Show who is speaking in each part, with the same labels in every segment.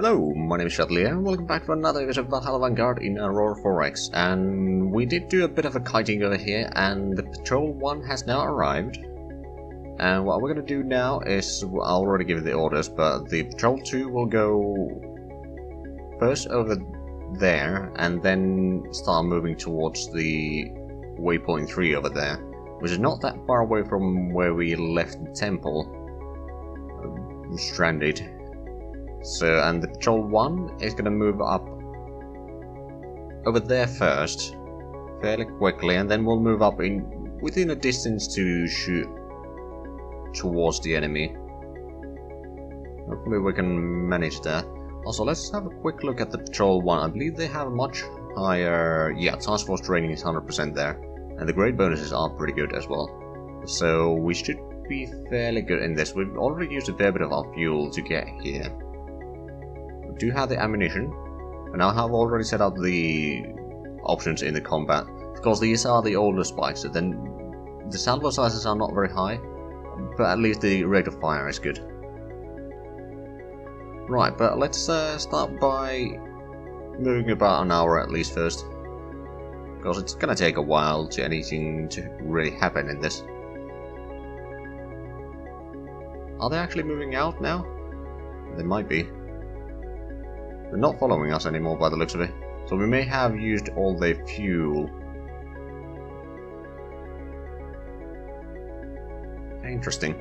Speaker 1: Hello, my name is Zhatelier, and welcome back to another episode of Valhalla Vanguard in Aurora 4X. And we did do a bit of a kiting over here, and the Patrol 1 has now arrived. And what we're going to do now is, well, I'll already give you the orders, but the Patrol 2 will go first over there, and then start moving towards the waypoint 3 over there, which is not that far away from where we left the temple, stranded. So, and the Patrol 1 is going to move up over there first, fairly quickly, and then we'll move up within a distance to shoot towards the enemy. Hopefully we can manage that. Also, let's have a quick look at the Patrol 1. I believe they have a much higher... yeah, Task Force training is 100% there, and the grade bonuses are pretty good as well. So we should be fairly good in this. We've already used a fair bit of our fuel to get here. Do have the ammunition, and I have already set up the options in the combat. Of course, these are the older spikes, so then the salvo sizes are not very high, but at least the rate of fire is good. Right, but let's start by moving about an hour at least first, because it's gonna take a while to anything to really happen in this. Are they actually moving out now? They might be. They're not following us anymore by the looks of it, so we may have used all their fuel. Interesting.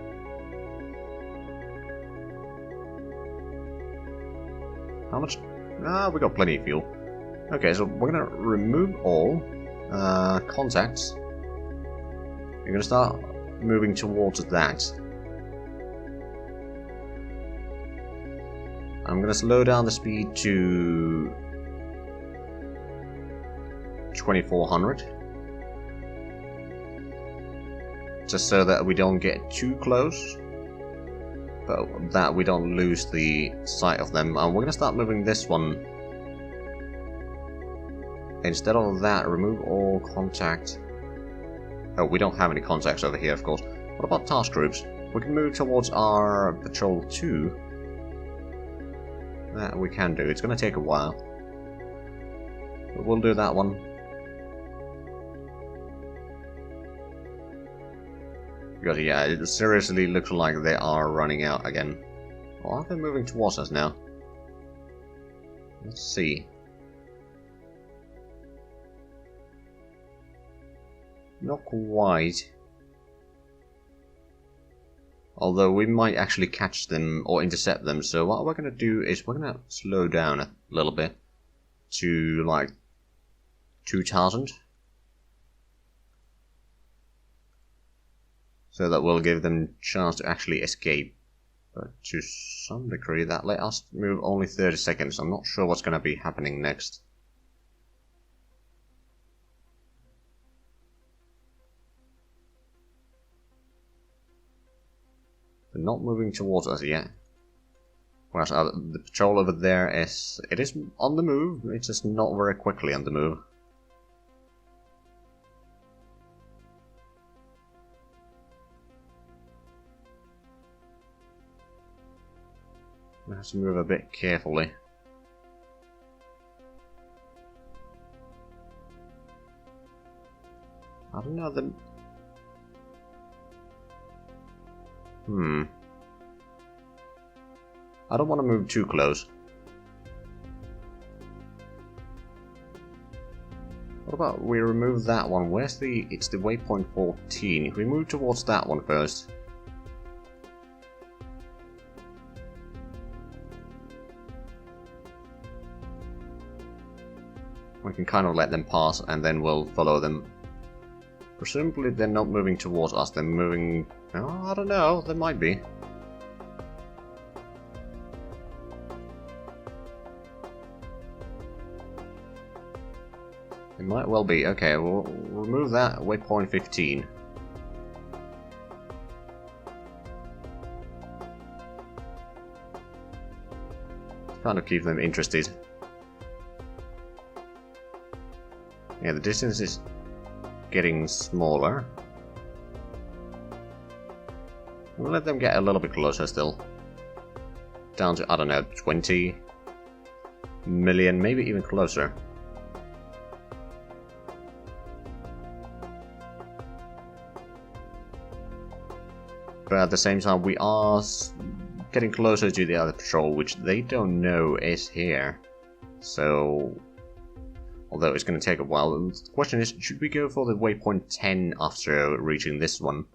Speaker 1: How much? Ah, we got plenty of fuel. Okay, so we're gonna remove all contacts. We're gonna start moving towards that. I'm going to slow down the speed to 2400, just so that we don't get too close, but that we don't lose the sight of them. And we're going to start moving this one. Instead of that, remove all contact. Oh, we don't have any contacts over here, of course. What about task groups? We can move towards our Patrol 2. That we can do. It's going to take a while, but we'll do that one. Because yeah, it seriously looks like they are running out again. Or are they moving towards us now? Let's see. Not quite. Although we might actually catch them or intercept them, so what we're going to do is we're going to slow down a little bit to like 2000. So that will give them a chance to actually escape. But to some degree that let us move only 30 seconds. I'm not sure what's going to be happening next. They're not moving towards us yet. Whereas the patrol over there is on the move, it's just not very quickly on the move. We have to move a bit carefully. I don't know, I don't want to move too close. What about we remove that one? Where's it's the waypoint 14. If we move towards that one first. We can kind of let them pass and then we'll follow them. Presumably they're not moving towards us, they're moving... oh, I don't know, they might be. It might well be. Okay, we'll remove that waypoint 15. Kind of keep them interested. Yeah, the distance is getting smaller. We'll let them get a little bit closer still. Down to, I don't know, 20, million, maybe even closer. But at the same time, we are getting closer to the other patrol, which they don't know is here. So, although it's going to take a while, the question is, should we go for the waypoint 10 after reaching this one?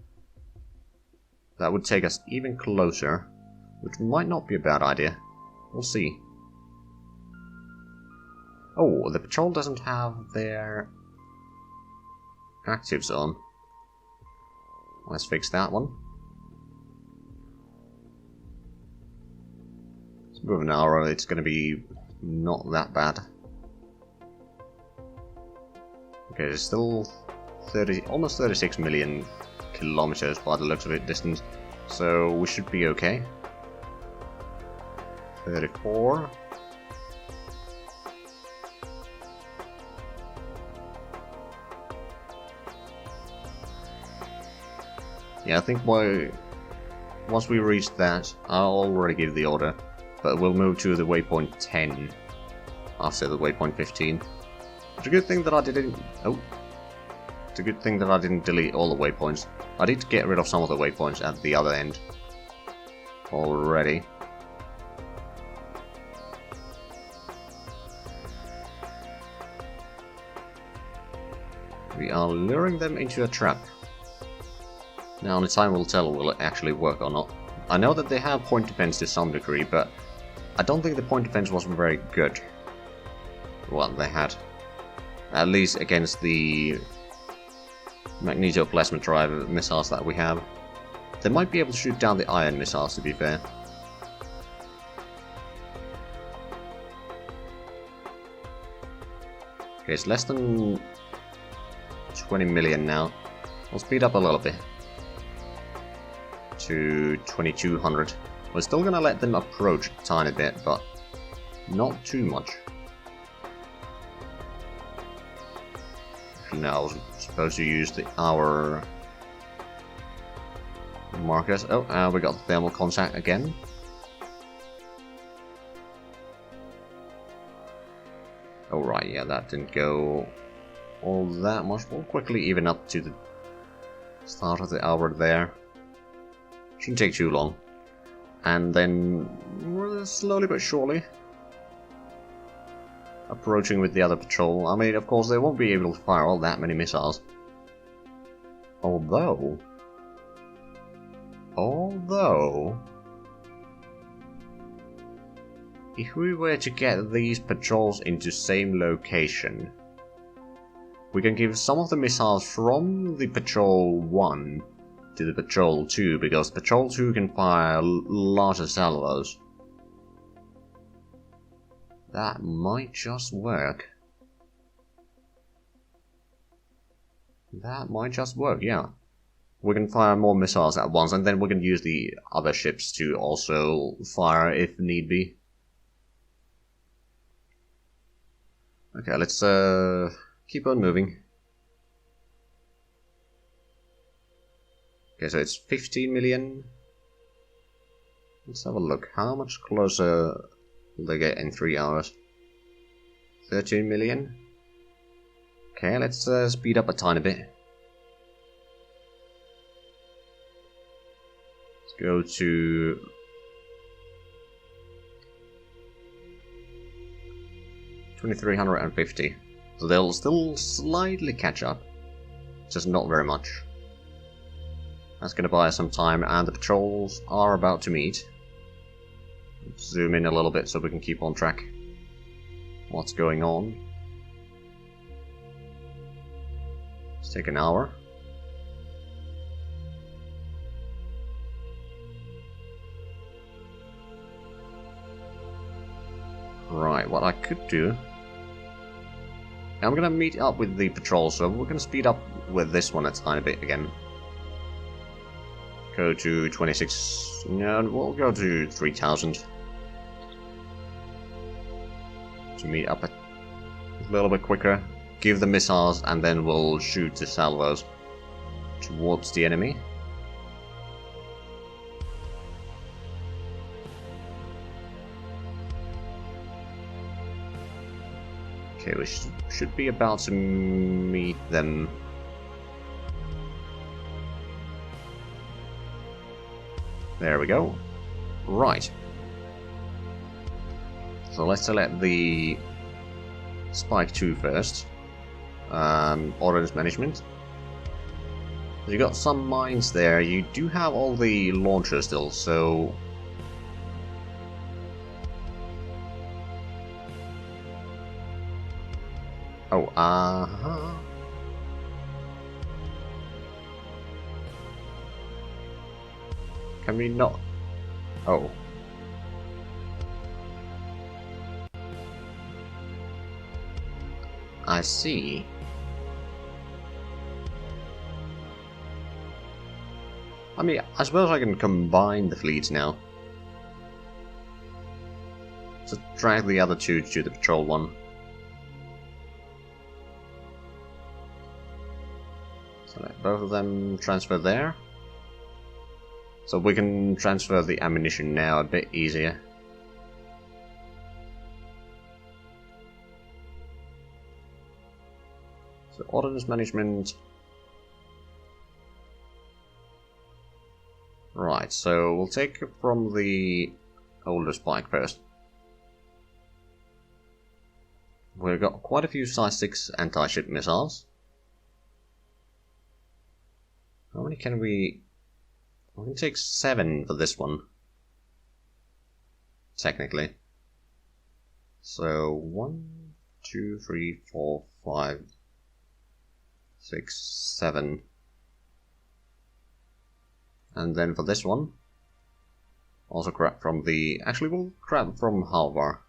Speaker 1: That would take us even closer, which might not be a bad idea. We'll see. Oh, the patrol doesn't have their actives on. Let's fix that one. With an Aurora, it's going to be not that bad. Okay, it's still almost 36 million kilometers by the looks of it distance, so we should be okay. 34. Yeah, I think once we reach that, I'll already give the order. But we'll move to the waypoint 10 after the waypoint 15. It's a good thing that I didn't... Oh. It's a good thing that I didn't delete all the waypoints. I did get rid of some of the waypoints at the other end already. We are luring them into a trap. Now only time will tell will it actually work or not. I know that they have point defense to some degree, but I don't think the point defense was very good. What they had. At least against the magnetoplasma drive missiles that we have. They might be able to shoot down the iron missiles, to be fair. Okay, it's less than 20 million now. We'll speed up a little bit. To 2200. We're still gonna let them approach a tiny bit, but not too much. Now I was supposed to use our markers. Oh, we got the thermal contact again. Oh right, yeah, that didn't go all that much. We'll quickly even up to the start of the hour there. Shouldn't take too long. And then, slowly but surely, approaching with the other patrol. I mean, of course, they won't be able to fire all that many missiles. Although, if we were to get these patrols into same location, we can give some of the missiles from the patrol 1 to the patrol 2, because patrol 2 can fire larger salvos. That might just work. That might just work, yeah. We can fire more missiles at once, and then we can use the other ships to also fire if need be. Okay, let's keep on moving. Okay, so it's 15 million. Let's have a look. How much closer will they get in 3 hours? 13 million. Okay, let's speed up a tiny bit. Let's go to 2350. So they'll still slightly catch up, just not very much. That's going to buy us some time, and the patrols are about to meet. Let's zoom in a little bit so we can keep on track what's going on. Let's take an hour. Right, what I could do... I'm going to meet up with the patrol, so we're going to speed up with this one a tiny bit again. Go to 26... No, we'll go to 3000. To meet up a little bit quicker. Give the missiles, and then we'll shoot the salvos towards the enemy. Okay, we should be about to meet them. There we go. Right. So let's select the Spike 2 first. Ordnance management. You got some mines there. You do have all the launchers still, so... Oh, Can we not? Oh. I see. I mean, I suppose I can combine the fleets now. So drag the other two to the patrol one. So let both of them transfer there. So we can transfer the ammunition now a bit easier. So ordnance management. Right, so we'll take it from the older Spike first. We've got quite a few size 6 anti-ship missiles. How many can we... We can take 7 for this one. Technically. So 1, 2, 3, 4, 5, 6, 7. And then for this one, also grab from the... Actually, we'll grab from Halvar.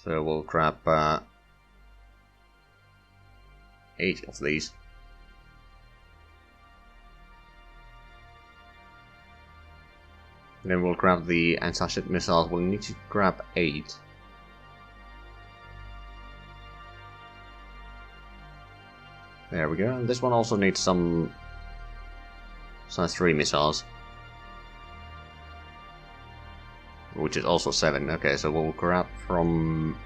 Speaker 1: So we'll grab 8 of these. And then we'll grab the anti-ship missiles. We'll need to grab 8. There we go. And this one also needs some size 3 missiles. Which is also 7. Okay, so we'll grab from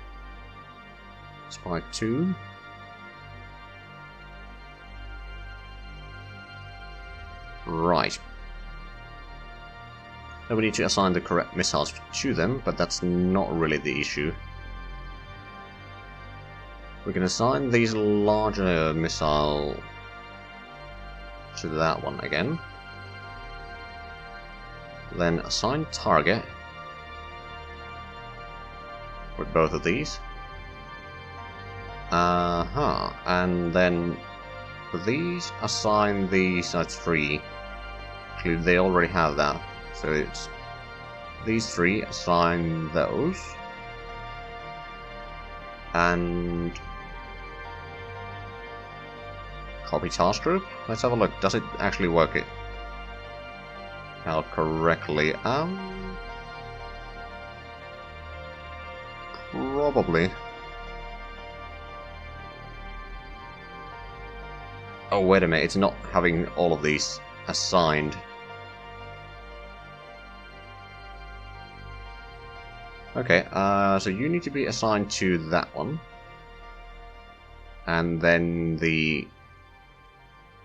Speaker 1: Spike 2. Right. Now we need to assign the correct missiles to them, but that's not really the issue. We can assign these larger missile to that one again. Then assign target with both of these. And then for these, assign the size 3. Actually, they already have that. So it's these 3, assign those. And copy task group. Let's have a look. Does it actually work it out correctly? Probably. Oh, wait a minute. It's not having all of these assigned. Okay, so you need to be assigned to that one. And then the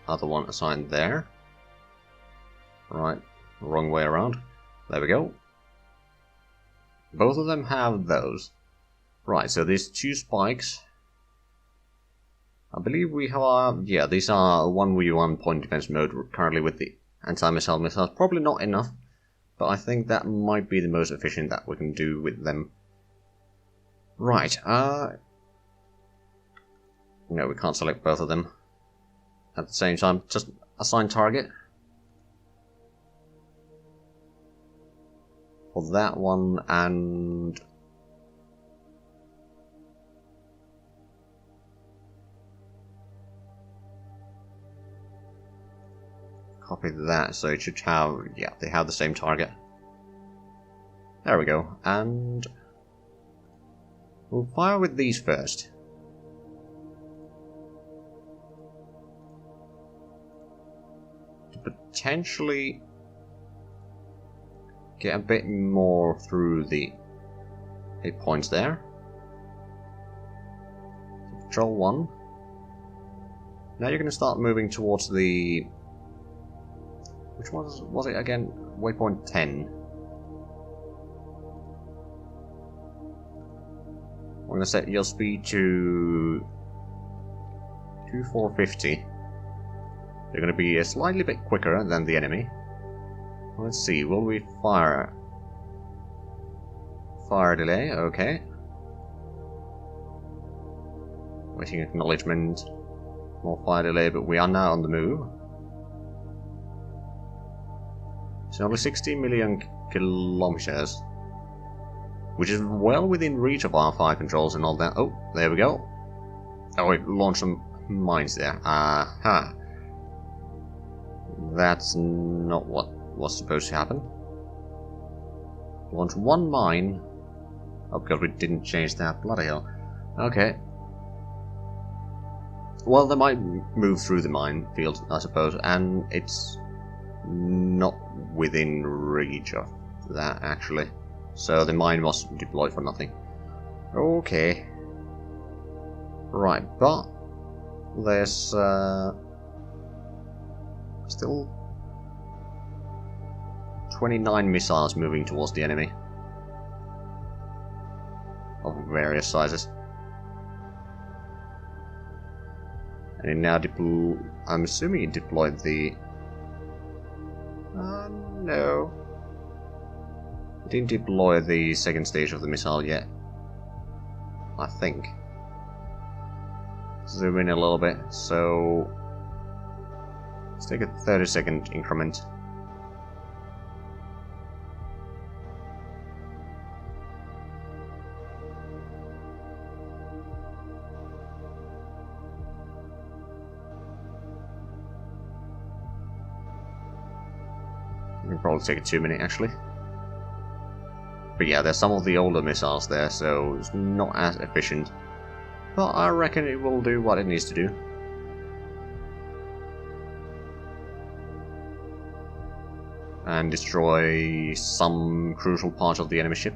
Speaker 1: other one assigned there. Right, wrong way around. There we go. Both of them have those. Right, so these 2 spikes. I believe we have, yeah, these are 1v1 point defense mode currently with the anti-missile missiles. Probably not enough. But I think that might be the most efficient that we can do with them. Right, no, we can't select both of them at the same time. Just assign target. For that one, and... copy that, so it should have, yeah, they have the same target. There we go, and we'll fire with these first. To potentially get a bit more through the hit points there. Troll 1. Now you're going to start moving towards the... Which was it again? Waypoint 10. We're going to set your speed to 2450. You're going to be a slightly bit quicker than the enemy. Let's see, will we fire? Fire delay, okay. Waiting acknowledgement. More fire delay, but we are now on the move. It's only 60 million kilometers, which is well within reach of our fire controls and all that. Oh, there we go. Oh, it launched some mines there. Aha. That's not what was supposed to happen. Launch one mine. Oh, because we didn't change that. Bloody hell. Okay. Well, they might move through the minefield, I suppose, and it's not within reach of that, actually. So the mine was deployed for nothing. Okay. Right, but there's still 29 missiles moving towards the enemy of various sizes. And it now I'm assuming it deployed the... no. It didn't deploy the second stage of the missile yet. I think. Zoom in a little bit, so... let's take a 30-second increment. It'll probably take a 2 minute actually. But yeah, there's some of the older missiles there, so it's not as efficient. But I reckon it will do what it needs to do. And destroy some crucial parts of the enemy ship.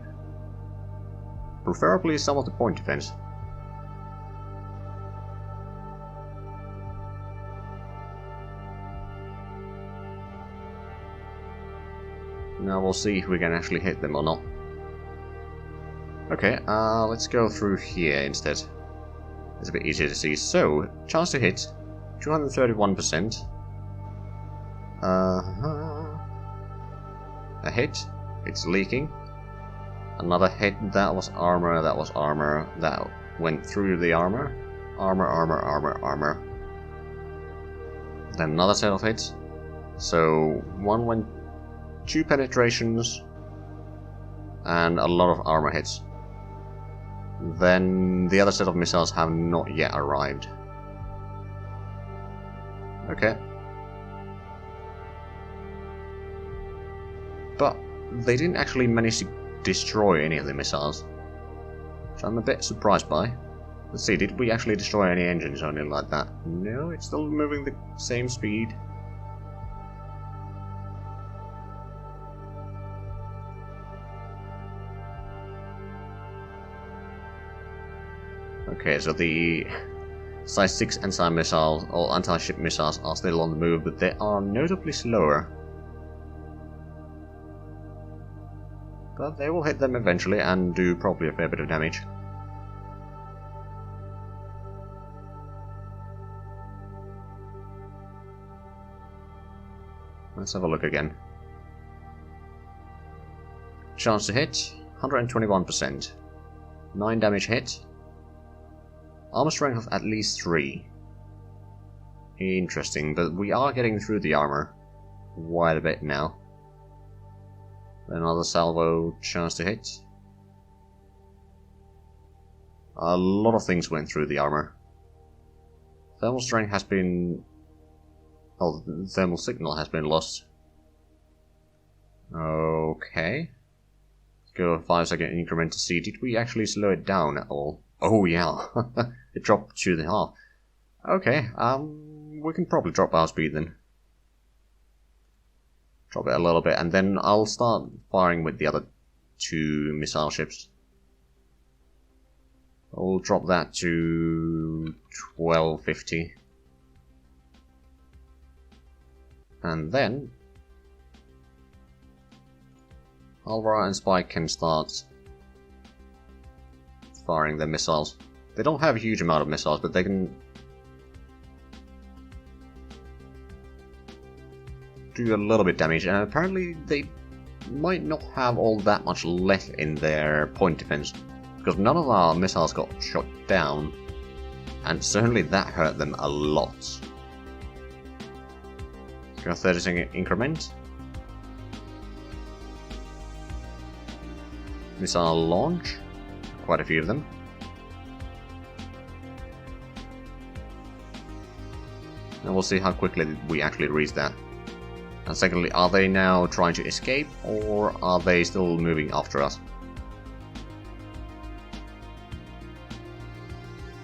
Speaker 1: Preferably some of the point defense. Now we'll see if we can actually hit them or not. Okay, let's go through here instead. It's a bit easier to see. So, chance to hit, 231%. A hit, it's leaking. Another hit, that was armor, that went through the armor. Armor. Then another set of hits. So, one went 2 penetrations and a lot of armor hits. Then the other set of missiles have not yet arrived. Okay. But they didn't actually manage to destroy any of the missiles, which I'm a bit surprised by. Let's see, did we actually destroy any engines or anything like that? No, it's still moving the same speed. Okay, so the size 6 anti-missiles or anti-ship missiles are still on the move, but they are notably slower. But they will hit them eventually and do probably a fair bit of damage. Let's have a look again. Chance to hit, 121%. 9 damage hit. Armor strength of at least 3. Interesting, but we are getting through the armor quite a bit now. Another salvo, chance to hit. A lot of things went through the armor. Thermal strength has been... oh, the thermal signal has been lost. Okay. Let's go a 5-second increment to see, did we actually slow it down at all? Oh yeah, it dropped to the half. Okay, we can probably drop our speed then. Drop it a little bit, and then I'll start firing with the other 2 missile ships. I'll drop that to 1250. And then Aurora and Spike can start firing their missiles. They don't have a huge amount of missiles, but they can do a little bit damage, and apparently they might not have all that much left in their point defense, because none of our missiles got shot down, and certainly that hurt them a lot. Got 30-second increment. Missile launch. Quite a few of them. And we'll see how quickly we actually reach that. And secondly, are they now trying to escape, or are they still moving after us?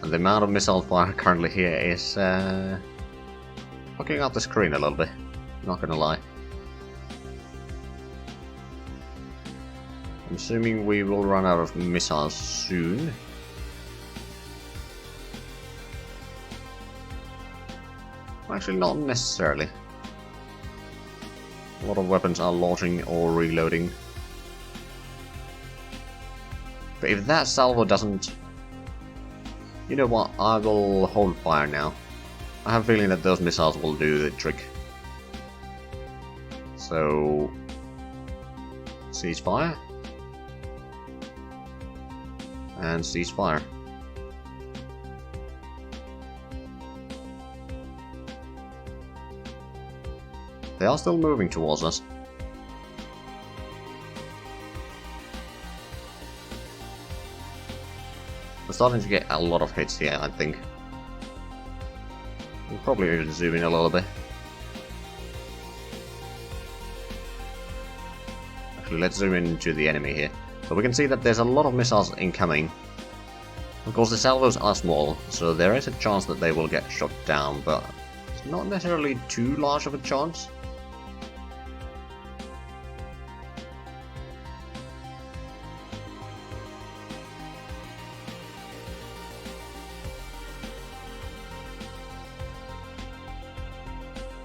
Speaker 1: And the amount of missile fire currently here is fucking up the screen a little bit, not gonna lie. I'm assuming we will run out of missiles soon. Actually, not necessarily. A lot of weapons are launching or reloading. But if that salvo doesn't... You know what, I will hold fire now. I have a feeling that those missiles will do the trick. So... ceasefire. And ceasefire. They are still moving towards us. We're starting to get a lot of hits here, I think. We'll probably even zoom in a little bit. Actually, let's zoom into the enemy here. So we can see that there's a lot of missiles incoming. Of course, the salvos are small, so there is a chance that they will get shot down, but it's not necessarily too large of a chance.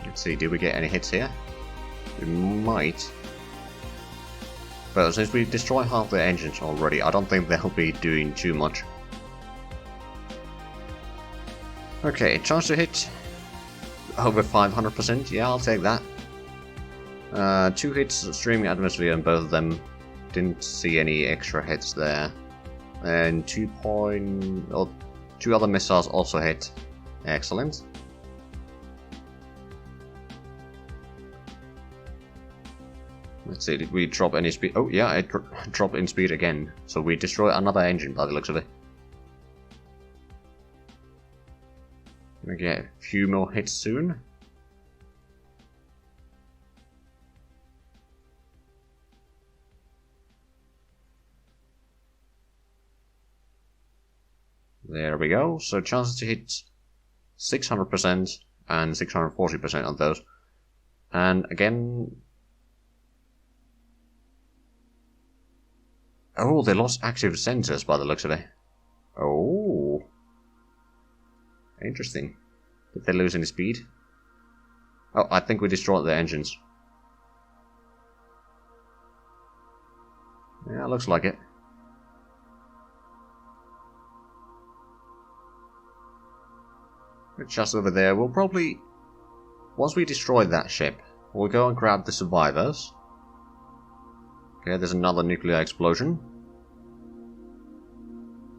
Speaker 1: Let's see, did we get any hits here? We might. But since we destroyed half the engines already, I don't think they'll be doing too much. Okay, chance to hit over 500%. Yeah, I'll take that. 2 hits streaming atmosphere on both of them. Didn't see any extra hits there. And 2 other missiles also hit. Excellent. Let's see, did we drop any speed? Oh yeah, it dropped in speed again. So we destroyed another engine by the looks of it. Gonna get a few more hits soon. There we go. So chances to hit 600% and 640% on those. And again... Oh, they lost active sensors by the looks of it. Oh. Interesting. Did they lose any speed? Oh, I think we destroyed their engines. Yeah, looks like it. Just over there, we'll probably... Once we destroy that ship, we'll go and grab the survivors. Okay, there's another nuclear explosion.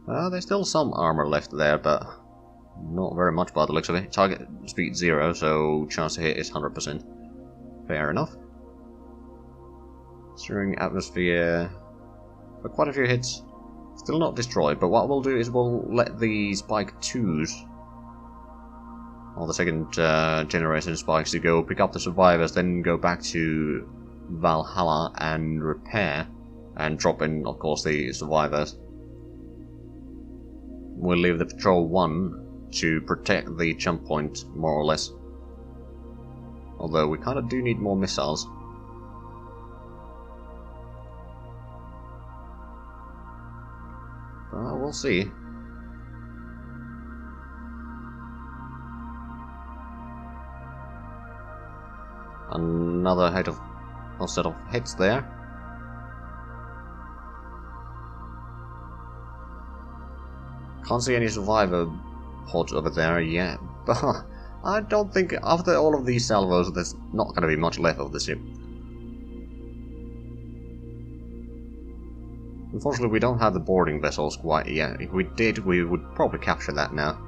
Speaker 1: There's still some armor left there, but not very much by the looks of it. Target speed 0, so chance to hit is 100%. Fair enough. Steering atmosphere for quite a few hits. Still not destroyed, but what we'll do is we'll let the Spike 2s, or the second generation spikes, to go pick up the survivors, then go back to Valhalla and repair, and drop in, of course, the survivors. We'll leave the Patrol 1 to protect the jump point, more or less. Although we kind of do need more missiles. We'll see. another set of hits there. Can't see any survivor pods over there yet, but I don't think after all of these salvos there's not going to be much left of the ship. Unfortunately, we don't have the boarding vessels quite yet. If we did, we would probably capture that now.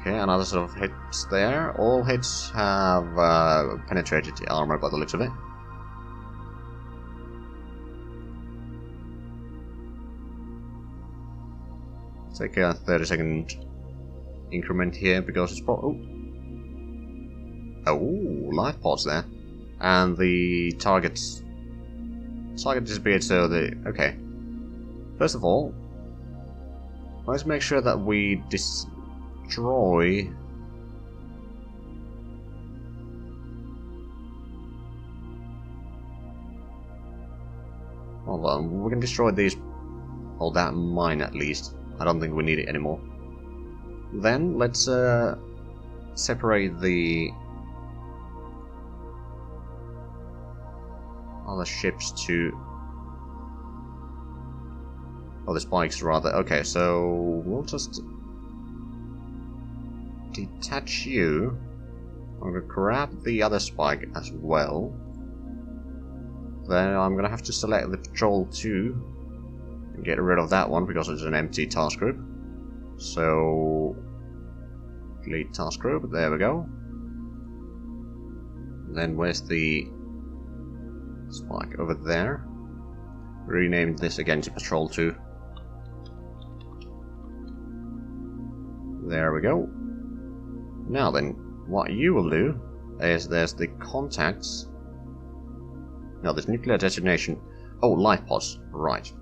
Speaker 1: Okay, another sort of hits there. All hits have penetrated the armor by the looks of it. Take a 30-second increment here because it's oh, life pods there, and the target disappeared. So okay. First of all, let's make sure that we destroy. Hold on, we can destroy these. Oh, that mine at least. I don't think we need it anymore. Then let's separate the other ships to... oh, the spikes rather. Okay, so we'll just detach you. I'm gonna grab the other spike as well. Then I'm gonna have to select the Patrol 2 and get rid of that one because it's an empty task group. So delete task group, there we go. Then where's the spike? Over there. Renamed this again to Patrol 2. There we go. Now then, what you will do is there's the contacts. No, there's nuclear detonation. Oh, life pods, right.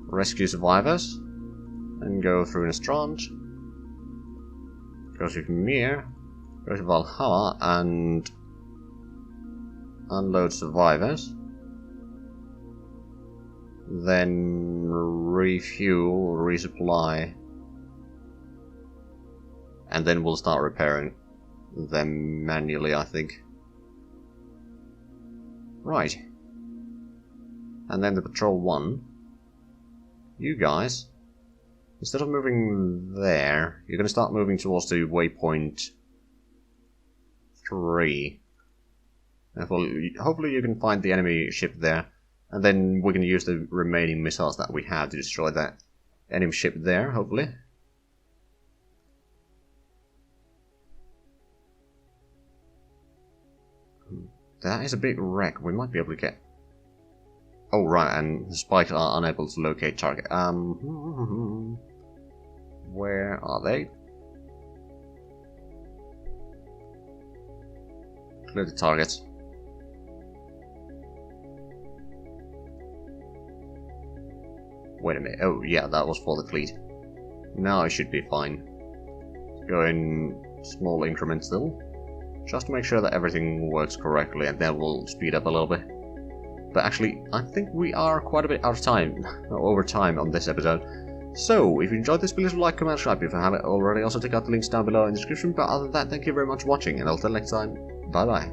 Speaker 1: Rescue survivors and go through Innistrad. Go to Mir, go to Valhalla and unload survivors. Then refuel, resupply, and then we'll start repairing them manually, I think. Right. And then the Patrol 1. You guys, instead of moving there, you're going to start moving towards the waypoint 3. Hopefully you can find the enemy ship there, and then we can use the remaining missiles that we have to destroy that enemy ship there, hopefully. That is a big wreck. We might be able to get... oh, right, and the spikes are unable to locate target. Where are they? Clear the targets. Wait a minute. Oh, yeah, that was for the fleet. Now I should be fine. Go in small increments still, just to make sure that everything works correctly, and then we'll speed up a little bit. But actually, I think we are quite a bit out of time, over time on this episode. So, if you enjoyed this, please like, comment, subscribe if you haven't already. Also, check out the links down below in the description. But other than that, thank you very much for watching, and until next time, bye bye.